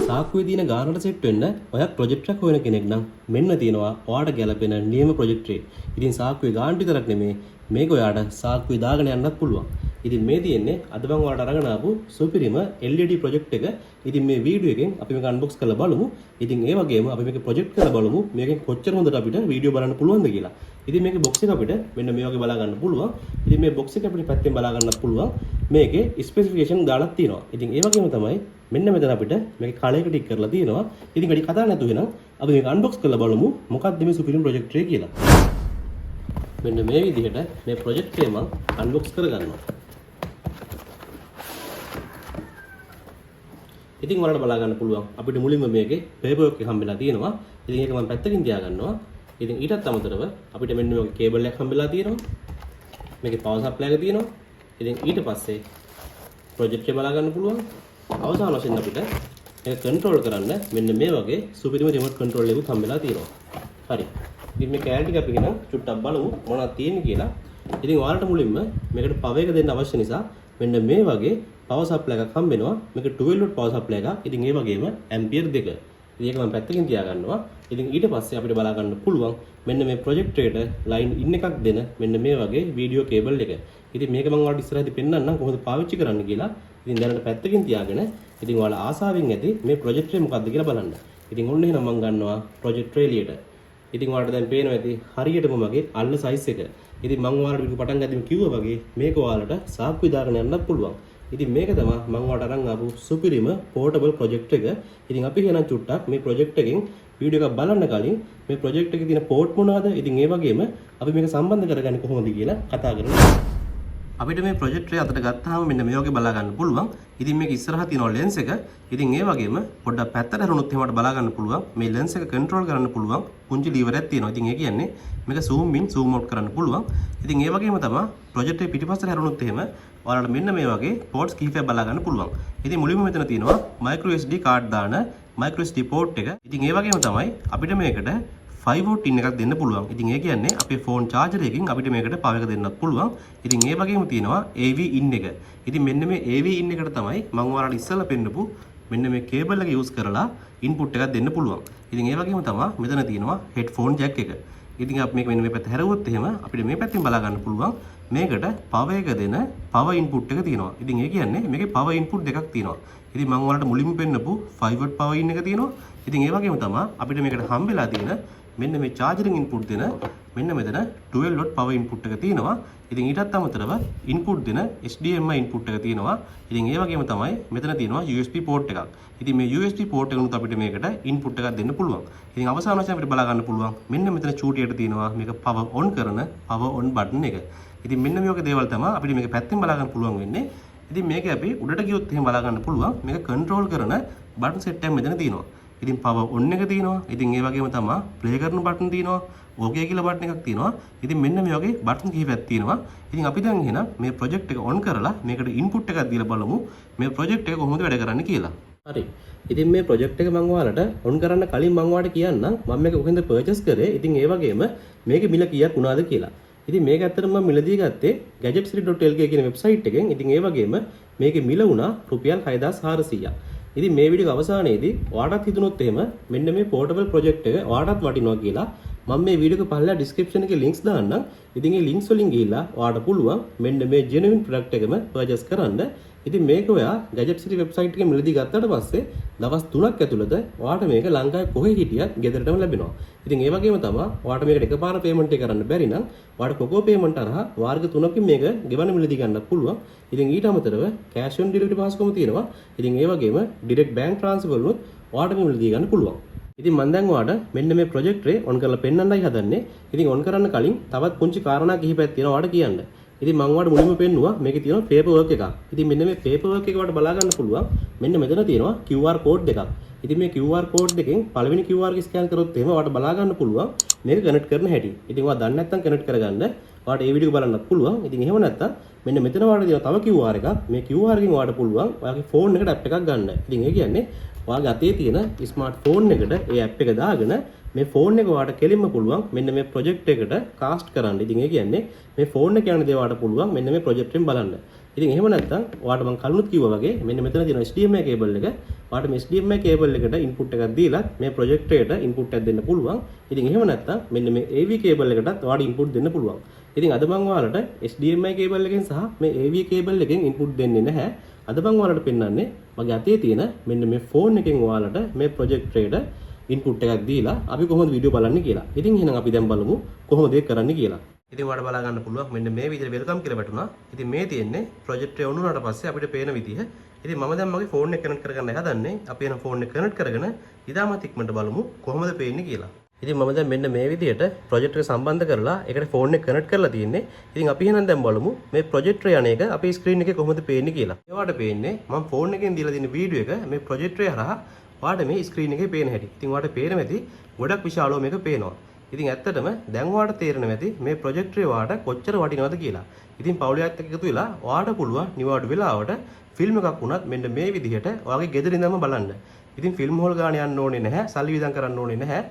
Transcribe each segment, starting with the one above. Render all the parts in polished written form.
සාක්කුවේ තියෙන ගානට සෙට් වෙන්න ඔයා ප්‍රොජෙක්ට් එකක් හොයන කෙනෙක් නම් මෙන්න තියෙනවා ඔයාට ගැලපෙන නියම ප්‍රොජෙක්ට් එක. ඉතින් සාක්කුවේ ගාන විතරක් නෙමෙයි මේක ඔයාට සාක්කුවේ දාගෙන යන්නත් පුළුවන්. ඉතින් මේ තියෙන්නේ අද මම ඔයාලට අරගෙන ආපු සුපිරිම LED ප්‍රොජෙක්ට් එක. ඉතින් මේ වීඩියෝ එකෙන් අපි මේක අන්බොක්ස් කරලා බලමු. ඉතින් ඒ වගේම අපි මේක ප්‍රොජෙක්ට් කරලා බලමු. මේකෙන් කොච්චර හොඳට අපිට වීඩියෝ බලන්න පුළුවන්ද කියලා. ඉතින් මේකේ බොක්ස් එක අපිට මෙන්න මේ වගේ බලා ගන්න පුළුවන්. ඉතින් මේ බොක්ස් එක අපිට පැත්තෙන් බලා ගන්නත් පුළුවන්. මේකේ ස්පෙસિෆිකේෂන් දාලා තියෙනවා. ඉතින් ඒ වගේම තමයි මෙන්න මෙතන අපිට මේකේ කලයක ටික් කරලා තියෙනවා. ඉතින් වැඩි කතා නැතුව වෙනම් අපි මේක අන්බොක්ස් කරලා බලමු. මොකක්ද මේ සුපිරිම ප්‍රොජෙක්ට් එක කියලා. මෙන්න මේ විදිහට මේ ප්‍රොජෙක්ට් එක මම අන්බොක්ස් කරගන්නවා. ඉතින් ඔයාලට බලා ගන්න පුළුවන් අපිට මුලින්ම මේකේ පේපර් වර්ක් එක හම්බෙලා තියෙනවා. ඉතින් ඒක මම පැත්තකින් තියා ගන්නවා. ඉතින් ඊටත් අමතරව අපිට මෙන්න මේ වගේ කේබල් එකක් හම්බෙලා තියෙනවා. මේකේ පවර් සප්ලයි එක තියෙනවා. ඉතින් ඊට පස්සේ ප්‍රොජෙක්ට් එක බලා ගන්න පුළුවන්. අවසාන වශයෙන් අපිට මේක කන්ට්‍රෝල් කරන්න මෙන්න මේ වගේ සුපිරිම රිමෝට් කන්ට්‍රෝල් එකක් හම්බෙලා තියෙනවා. හරි. ඉතින් මේ කැලේ ටික අපි ගෙන චුට්ටක් බලමු මොනවද තියෙන්නේ කියලා. ඉතින් ඔයාලට මුලින්ම මේකට පවර් එක දෙන්න අවශ්‍ය නිසා මෙන්න මේ වගේ පවර් සප්ලයි එකක් හම්බෙනවා. මේක 12 වෝල්ට් පවර් සප්ලයි එකක්. ඉතින් ඒ වගේම ඇම්පියර් 2. ඉතින් ඒක මම පැත්තකින් තියා ගන්නවා. ඉතින් ඊට පස්සේ අපිට බලා ගන්න පුළුවන් මෙන්න මේ ප්‍රොජෙක්ට් එකට ලයින් ඉන් එකක් දෙන මෙන්න මේ වගේ වීඩියෝ කේබල් එක. ඉතින් මේක මම ඔයාලට ඉස්සරහදී පෙන්නන්නම් කොහොමද පාවිච්චි කරන්න කියලා. ඉතින් දැනට පැත්තකින් තියාගෙන ඉතින් ඔයාලා ආසාවෙන් ඇති මේ ප්‍රොජෙක්ට් එක මොකක්ද කියලා බලන්න. ඉතින් ඔන්න එහෙනම් මම ගන්නවා ප්‍රොජෙක්ට් එළියට. ඉතින් ඔයාලට දැන් පේනවා ඇති හරියටම මගේ අල්ල සයිස් එක. ඉතින් මම ඔයාලට මේක පටන් ගද්දිම කිව්වා වගේ මේක ඔයාලට සාක්කුවේ දාගෙන යන්නත් පුළුවන්. ඉතින් මේක තමයි මම ඔයාලට අරන් ආපු සුපිරිම පෝටබල් ප්‍රොජෙක්ට් එක. ඉතින් අපි එහෙනම් චුට්ටක් මේ ප්‍රොජෙක්ට් එකෙන් වීඩියෝ එකක් බලන්න කලින් මේ ප්‍රොජෙක්ට් එකේ තියෙන පෝට් මොනවාද? ඉතින් ඒ වගේම අපි මේක සම්බන්ධ කරගන්නේ කොහොමද කියලා කතා කරමු. අපිට මේ ප්‍රොජෙක්ට් එක අතට ගත්තාම මෙන්න මේ වගේ බලා ගන්න පුළුවන්. ඉතින් මේක ඉස්සරහා තියෙන ලෙන්ස් එක. ඉතින් ඒ වගේම පොඩ්ඩක් පැත්තට හැරුණොත් එහෙමට බලා ගන්න පුළුවන්. මේ ලෙන්ස් එක කන්ට්‍රෝල් කරන්න පුළුවන් පුංචි ලීවර් එකක් තියෙනවා. ඉතින් ඒ කියන්නේ මේක zoom in zoom out කරන්න පුළුවන්. ඉතින් ඒ වගේම තමයි ප්‍රොජෙක්ට් එක පිටිපස්සට හැරුණොත් එහෙම ඔයාලට මෙන්න මේ වගේ පෝට්ස් කීපයක් බලා ගන්න පුළුවන්. ඉතින් මුලින්ම මෙතන තියෙනවා micro SD කාඩ් දාන micro SD port එක. ඉතින් ඒ වගේම තමයි අපිට මේකට 5 වෝල්ට් ඉන් එකක් දෙන්න පුළුවන්. ඉතින් ඒ කියන්නේ අපේ ෆෝන් charger එකකින් අපිට මේකට පවර් එක දෙන්නත් පුළුවන්. ඉතින් ඒ වගේම තියෙනවා AV in එක. ඉතින් මෙන්න මේ AV in එකට තමයි මම ඔයාලට ඉස්සෙල්ලා පෙන්නපු මෙන්න මේ කේබල් එක යූස් කරලා ඉන්පුට් එකක් දෙන්න පුළුවන්. ඉතින් ඒ වගේම තමයි මෙතන තියෙනවා headphone jack එක. ඉතින් අපි මේක මෙන්න මේ පැත්ත හැරුවොත් එහෙම අපිට මේ පැත්තෙන් බලා ගන්න පුළුවන් මේකට පවර් එක දෙන පවර් ඉන්පුට් එක තියෙනවා. ඉතින් ඒ කියන්නේ මේකේ පවර් ඉන්පුට් දෙකක් තියෙනවා. ඉතින් මම ඔයාලට මුලින්ම පෙන්නපු 5 වෝල්ට් පවර් ඉන් එක තියෙනවා. ඉතින් ඒ වගේම තමයි අපිට මේකට හම්බෙලා තියෙන මෙන්න මේ charging input දෙන මෙන්න මෙතන 12 watt power input එක තියෙනවා. ඉතින් ඊටත් අමතරව input දෙන HDMI input එක තියෙනවා. ඉතින් ඒ වගේම තමයි මෙතන තියෙනවා USB port එකක්. ඉතින් මේ USB port එකනුත් අපිට මේකට input එකක් දෙන්න පුළුවන්. ඉතින් අවසාන වශයෙන් අපිට බලා ගන්න පුළුවන් මෙන්න මෙතන චූටියට තියෙනවා මේක power on කරන power on button එක. ඉතින් මෙන්න මේ වගේ දේවල් තමයි අපිට මේක පැත්තෙන් බලා ගන්න පුළුවන් වෙන්නේ. ඉතින් මේක අපි උඩට ගියොත් එහෙම බලා ගන්න පුළුවන් මේක control කරන button set එකක් මෙතන තියෙනවා. ඉතින් power on එක තියෙනවා. ඉතින් ඒ වගේම තමයි play කරන බටන් තියෙනවා. okay කියලා බටන් එකක් තියෙනවා. ඉතින් මෙන්න මේ වගේ බටන් කිහිපයක් තියෙනවා. ඉතින් අපි දැන් එහෙනම් මේ ප්‍රොජෙක්ට් එක on කරලා මේකට input එකක් දීලා බලමු මේ ප්‍රොජෙක්ට් එක කොහොමද වැඩ කරන්නේ කියලා. හරි. ඉතින් මේ ප්‍රොජෙක්ට් එක මම ඔයාලට on කරන්න කලින් මම ඔයාලට කියන්නම් මම මේක කොහෙන්ද purchase කරේ. ඉතින් ඒ වගේම මේකේ මිල කීයක් වුණාද කියලා. ඉතින් මේක ඇත්තටම මම මිලදී ගත්තේ gadgetcity.lk කියන වෙබ්සයිට් එකෙන්. ඉතින් ඒ වගේම මේකේ මිල වුණා රුපියල් 6400ක්. ඉතින් මේ වීඩියෝ අවසානයේදී ඔයාලටත් හිතුනොත් එහෙම මෙන්න මේ පෝටබල් ප්‍රොජෙක්ට් එක ඔයාලටත් වටිනවා කියලා මම මේ වීඩියෝ එක පහළලා ඩිස්ක්‍රිප්ෂන් එකේ ලින්ක්ස් දාන්නම්. ඉතින් ඒ ලින්ක්ස් වලින් ගිහිල්ලා ඔයාලට පුළුවන් මෙන්න මේ ජෙනුයින් ප්‍රොඩක්ට් එකම පර්චේස් කරන්න. ඉතින් මේක ඔයා Gadget City වෙබ්සයිට් එකේ මිලදී ගත්තට පස්සේ දවස් 3ක් ඇතුළත ඔයාලට මේක ලංකාවේ කොහේ හිටියත් ගෙදරටම ලැබෙනවා. ඉතින් ඒ වගේම තමයි ඔයාලට මේකට එකපාර පේමන්ට් එක කරන්න බැරි නම් ඔයාලට කොකෝ පේමන්ට් හරහා වර්ග 3කින් මේක ගෙවන්න මිලදී ගන්නත් පුළුවන්. ඉතින් ඊට අමතරව cash on delivery පහසුකම තියෙනවා. ඉතින් ඒ වගේම direct bank transfer වලුත් ඔයාලට මේ මිලදී ගන්න පුළුවන්. ඉතින් මම දැන් ඔයාලට මෙන්න මේ ප්‍රොජෙක්ට් එක on කරලා පෙන්නන්නයි හදන්නේ. ඉතින් on කරන්න කලින් තවත් පුංචි කාරණා කිහිපයක් තියෙනවා ඔයාලට කියන්න. ඉතින් මම ඔයාලට මුලින්ම පෙන්නුවා මේකේ තියෙන paper work එකක්. ඉතින් මෙන්න මේ paper work එක ඔයාලට බලා ගන්න පුළුවන්. මෙන්න මෙතන තියෙනවා QR code එකක්. ඉතින් මේ QR code එකෙන් පළවෙනි QR එක ස්කෑන් කරොත් එහෙම ඔයාලට බලා ගන්න පුළුවන් මේක කනෙක්ට් කරන හැටි. ඉතින් ඔයා දන්නේ නැත්නම් කනෙක්ට් කරගන්න ඔයාලට මේ වීඩියෝ බලන්නත් පුළුවන්. ඉතින් එහෙම නැත්නම් මෙන්න මෙතන ඔයාලට තියෙන තව QR එකක්. මේ QR එකෙන් ඔයාලට පුළුවන් ඔයාගේ ෆෝන් එකට app එකක් ගන්න. ඉතින් ඒ කියන්නේ ඔයාගේ අතේ තියෙන ස්මාර්ට් ෆෝන් එකට ඒ app එක දාගෙන මේ ෆෝන් එක ඔයාලට කෙලින්ම පුළුවන් මෙන්න මේ ප්‍රොජෙක්ට් එකට කාස්ට් කරන්න. ඉතින් ඒ කියන්නේ මේ ෆෝන් එක යන දේ ඔයාලට පුළුවන් මෙන්න මේ ප්‍රොජෙක්ට් එකෙන් බලන්න. ඉතින් එහෙම නැත්නම් ඔයාලට මම කලිනුත් කිව්වා වගේ මෙන්න මෙතන තියෙන HDMI කේබල් එක. ඔයාලට මේ HDMI කේබල් එකට ඉන්පුට් එකක් දීලා මේ ප්‍රොජෙක්ටරයට ඉන්පුට් එකක් දෙන්න පුළුවන්. ඉතින් එහෙම නැත්නම් මෙන්න මේ AV කේබල් එකටත් ඔයාලට ඉන්පුට් දෙන්න පුළුවන්. ඉතින් අද මම ඔයාලට HDMI කේබල් එකෙන් සහ මේ AV කේබල් එකෙන් ඉන්පුට් දෙන්නේ නැහැ. අද මම ඔයාලට පෙන්නන්නේ මගේ අතේ තියෙන මෙන්න මේ ෆෝන් එකෙන් ඔයාලට මේ ප්‍රොජෙක්ටරයට ඉන්පුට් එකක් දීලා අපි කොහොමද වීඩියෝ බලන්නේ කියලා. ඉතින් එහෙනම් අපි දැන් බලමු කොහොමද ඒක කරන්නේ කියලා. ඉතින් ඔයාලට බලා ගන්න පුළුවන් මෙන්න මේ විදිහට වෙල්කම් කියලා වැටුණා. ඉතින් මේ තියෙන්නේ ප්‍රොජෙක්ටරේ ඔන් වුණාට පස්සේ අපිට පේන විදිහ. ඉතින් මම දැන් මගේ ෆෝන් එක කනෙක්ට් කරගන්න හදන්නේ. අපි එන ෆෝන් එක කනෙක්ට් කරගෙන ඉතාමත් ඉක්මනට බලමු කොහොමද පේන්නේ කියලා. ඉතින් මම දැන් මෙන්න මේ විදිහට ප්‍රොජෙක්ටර් එක සම්බන්ධ කරලා ඒකට ෆෝන් එක කනෙක්ට් කරලා තියෙන්නේ. ඉතින් අපි එහෙනම් දැන් බලමු මේ ප්‍රොජෙක්ටරේ යන එක අපේ ස්ක්‍රීන් එකේ කොහොමද පේන්නේ කියලා. ඒවට පේන්නේ මම ෆෝන් එකෙන් දීලා තියෙන වීඩියෝ එක මේ ප්‍රොජෙක්ටරේ හරහා ඔයාලට මේ ස්ක්‍රීන් එකේ පේන හැටි. ඉතින් ඔයාලට පේන ඇති ගොඩක් විශාලව මේක පේනවා. ඉතින් ඇත්තටම දැන් ඔයාලට තේරෙනවා ඇති මේ ප්‍රොජෙක්ටරේ ඔයාලට කොච්චර වටිනවද කියලා. ඉතින් පවුලේ අයත් එක්ක එකතු වෙලා ඔයාලට පුළුවන් නිවාඩු වෙලාවට ෆිල්ම් එකක් වුණත් මෙන්න මේ විදිහට ඔයාගේ ගෙදර ඉඳන්ම බලන්න. ඉතින් ෆිල්ම් හෝල් ගාන යන්න ඕනේ නැහැ, සල්ලි වියදම් කරන්න ඕනේ නැහැ.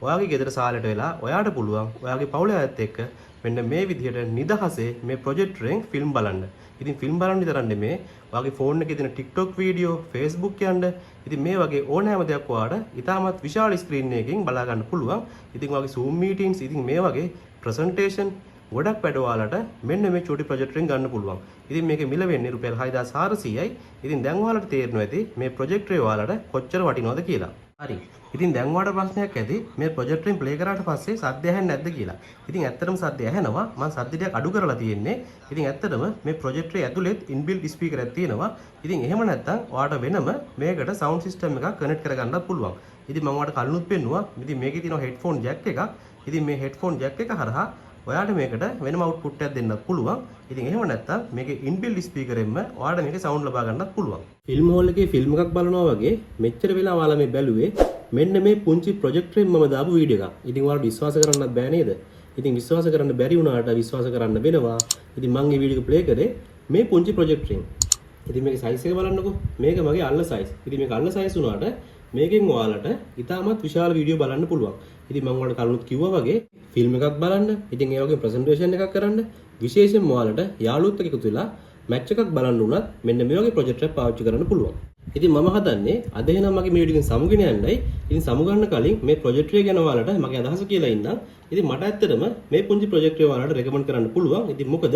ඔයාගේ ගෙදර සාලෙට වෙලා ඔයාට පුළුවන් ඔයාගේ පවුලේ අයත් එක්ක මෙන්න මේ විදිහට නිදහසේ මේ ප්‍රොජෙක්ටරෙන් ෆිල්ම් බලන්න. ඉතින් ෆිල්ම් බලන්න විතරක් නෙමේ ඔයාගේ ෆෝන් එකේ තියෙන TikTok වීඩියෝ, Facebook යන්න. ඉතින් මේ වගේ ඕනෑම දෙයක් ඔයාලට ඉතාමත් විශාල ස්ක්‍රීන් එකකින් බලා ගන්න පුළුවන්. ඉතින් ඔයාගේ Zoom meetings, ඉතින් මේ වගේ presentation ගොඩක් වැඩ ඔයාලට මෙන්න මේ චූටි ප්‍රොජෙක්ටරෙන් ගන්න පුළුවන්. ඉතින් මේකේ මිල වෙන්නේ රුපියල් 6400යි. ඉතින් දැන් ඔයාලට තේරෙනවා ඇති මේ ප්‍රොජෙක්ටරේ ඔයාලට කොච්චර වටිනවද කියලා. හරි. ඉතින් දැන් ඔයාලට ප්‍රශ්නයක් ඇති මේ ප්‍රොජෙක්ටරෙන් ප්ලේ කරාට පස්සේ සද්ද ඇහෙන්නේ නැද්ද කියලා. ඉතින් ඇත්තටම සද්ද ඇහෙනවා. මම සද්ද ටිකක් අඩු කරලා තියෙන්නේ. ඉතින් ඇත්තටම මේ ප්‍රොජෙක්ටරේ ඇතුළෙත් ඉන්බිල්ට් ස්පීකර් එකක් තියෙනවා. ඉතින් එහෙම නැත්නම් ඔයාලට වෙනම මේකට සවුන්ඩ් සිස්ටම් එකක් කනෙක්ට් කරගන්නත් පුළුවන්. ඉතින් මම ඔයාලට කලිනුත් පෙන්නුවා. ඉතින් මේකේ තියෙනවා හෙඩ්ෆෝන් ජැක් එකක්. ඉතින් මේ හෙඩ්ෆෝන් ජැක් එක හරහා ඔයාලට මේකට වෙනම අවුට්පුට් එකක් දෙන්නත් පුළුවන්. ඉතින් එහෙම නැත්නම් මේකේ ඉන්බිල්ට් ස්පීකර් එකෙන්ම ඔයාලට මේකේ සවුන්ඩ් ලබා ගන්නත් පුළුවන්. ෆිල්ම් හෝල් එකේ ෆිල්ම් එකක් බලනවා වගේ මෙච්චර වෙලා ඔයාලා මේ බැලුවේ මෙන්න මේ පුංචි ප්‍රොජෙක්ටරෙන් මම දාපු වීඩියෝ එකක්. ඉතින් ඔයාලට විශ්වාස කරන්නත් බෑ නේද? ඉතින් විශ්වාස කරන්න බැරි වුණාට විශ්වාස කරන්න වෙනවා. ඉතින් මම මේ වීඩියෝ එක ප්ලේ කරේ මේ පුංචි ප්‍රොජෙක්ටරෙන්. ඉතින් මේකේ සයිස් එක බලන්නකෝ. මේක මගේ අල්ල සයිස්. ඉතින් මේක අල්ල සයිස් වුණාට මේකෙන් ඔයාලට ඉතාමත් විශාල වීඩියෝ බලන්න පුළුවන්. ඉතින් මම ඔයාලට කලිනුත් කිව්වා වගේ ෆිල්ම් එකක් බලන්න, ඉතින් ඒ වගේ ප්‍රසන්ටේෂන් එකක් කරන්න, විශේෂයෙන්ම ඔයාලට යාළුවොත් එක්ක එකතු වෙලා මැච් එකක් බලන්න උනත් මෙන්න මේ වගේ ප්‍රොජෙක්ටර් එකක් පාවිච්චි කරන්න පුළුවන්. ඉතින් මම හදන්නේ අද එහෙනම් මගේ මේ වීඩියෝ එකෙන් සමුගෙන යන්නයි. ඉතින් සමුගන්න කලින් මේ ප්‍රොජෙක්ටර් එක ගැන ඔයාලට මගේ අදහස කියලා ඉන්නම්. ඉතින් මට ඇත්තටම මේ පුංචි ප්‍රොජෙක්ටර් එක ඔයාලට රෙකමන්ඩ් කරන්න පුළුවන්. ඉතින් මොකද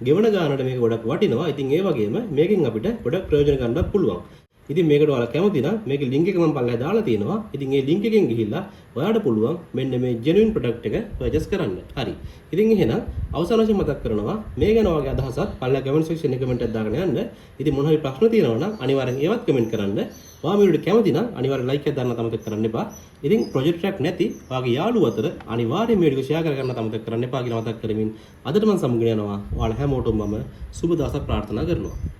ගෙවන ගානට මේක ගොඩක් වටිනවා. ඉතින් ඒ වගේම මේකෙන් අපිට ගොඩක් ප්‍රයෝජන ගන්නත් පුළුවන්. ඉතින් මේකට ඔයාලා කැමති නම් මේකේ ලින්ක් එක මම පල්ලෙහා දාලා තියෙනවා. ඉතින් ඒ ලින්ක් එකෙන් ගිහිල්ලා ඔයාලට පුළුවන් මෙන්න මේ ජෙනුයින් ප්‍රොඩක්ට් එක පර්චේස් කරන්න. හරි. ඉතින් එහෙනම් අවසාන වශයෙන් මතක් කරනවා මේ ගැන ඔයාගේ අදහසත් පල්ලෙහා කමෙන්ට් සෙක්ෂන් එකේ කමෙන්ට් එකක් දාගෙන යන්න. ඉතින් මොන හරි ප්‍රශ්න තියෙනවා නම් අනිවාර්යෙන් ඒවත් කමෙන්ට් කරන්න. ඔයා මේ වීඩියෝට කැමති නම් අනිවාර්යෙන් ලයික් එකක් දාන්න අමතක කරන්න එපා. ඉතින් ප්‍රොජෙක්ට් එකක් නැති ඔයාගේ යාළුවෝ අතර අනිවාර්යෙන් මේ වීඩියෝ ෂෙයා කරගන්න අමතක කරන්න එපා කියලා මතක් කරමින් අදට මම සමුගෙන යනවා. ඔයාලා හැමෝටම මම සුබ දවසක් ප්‍රාර්ථනා කරනවා.